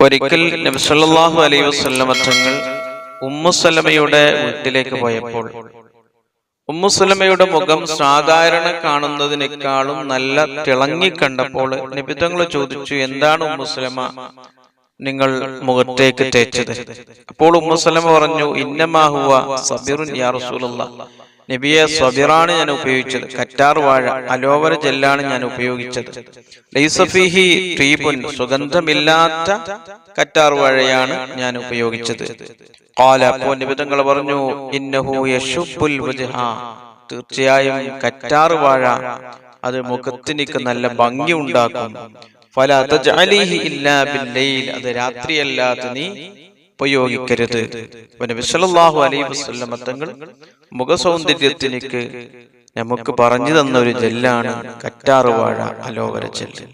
ഒരിക്കൽ നബി സല്ലല്ലാഹു അലൈഹി വസല്ലമ തങ്ങൾ ഉമ്മു സലമയുടെ വീട്ടിലേക്ക് പോയപ്പോൾ ഉമ്മു സലമയുടെ മുഖം സാധാരണ കാണുന്നതിനേക്കാളും നല്ല തിളങ്ങി കണ്ടപ്പോൾ നബി തങ്ങൾ ചോദിച്ചു, എന്താണ് ഉമ്മു സലമ നിങ്ങൾ മുഖത്തേക്ക് തേച്ചത്? അപ്പോൾ ഉമ്മു സലമ പറഞ്ഞു, ഇന്നമാ ഹുവ സബിറുൻ യാ റസൂലല്ലാഹ്, നബിയെ സബിറാണ് ഞാൻ ഉപയോഗിച്ചത്, കറ്റാർ വാഴ അലോവര ജെല്ലാണ് ഞാൻ ഉപയോഗിച്ചത്. ലൈസ ഫീഹി തീബുൻ, സുഗന്ധമില്ലാത്ത കറ്റാർ വാഴയാണ് ഞാൻ ഉപയോഗിച്ചത്. ഖാല, അപ്പോൾ നബി തങ്ങൾ പറഞ്ഞു, ഇന്നഹു യശുബ്ബുൽ വജ്ഹ, തീർച്ചയായും കറ്റാർ വാഴ അത് മുഖത്തിനിക്ക് നല്ല ഭംഗി ഉണ്ടാക്കും. ഫലാ തജ്അലിഹി ഇല്ലാ ബില്ലൈൽ, അത് രാത്രിയല്ലാതെ നീ ഉപയോഗിക്കരുത്. നബി സല്ലല്ലാഹു അലൈഹി വസല്ലമ തങ്ങൾ മുഖസൗന്ദര്യത്തിനിക്ക് നമുക്ക് പറഞ്ഞു തന്ന ഒരു ജെല്ലാണ് കറ്റാർ വാഴ അലോവര ജെല്ല്.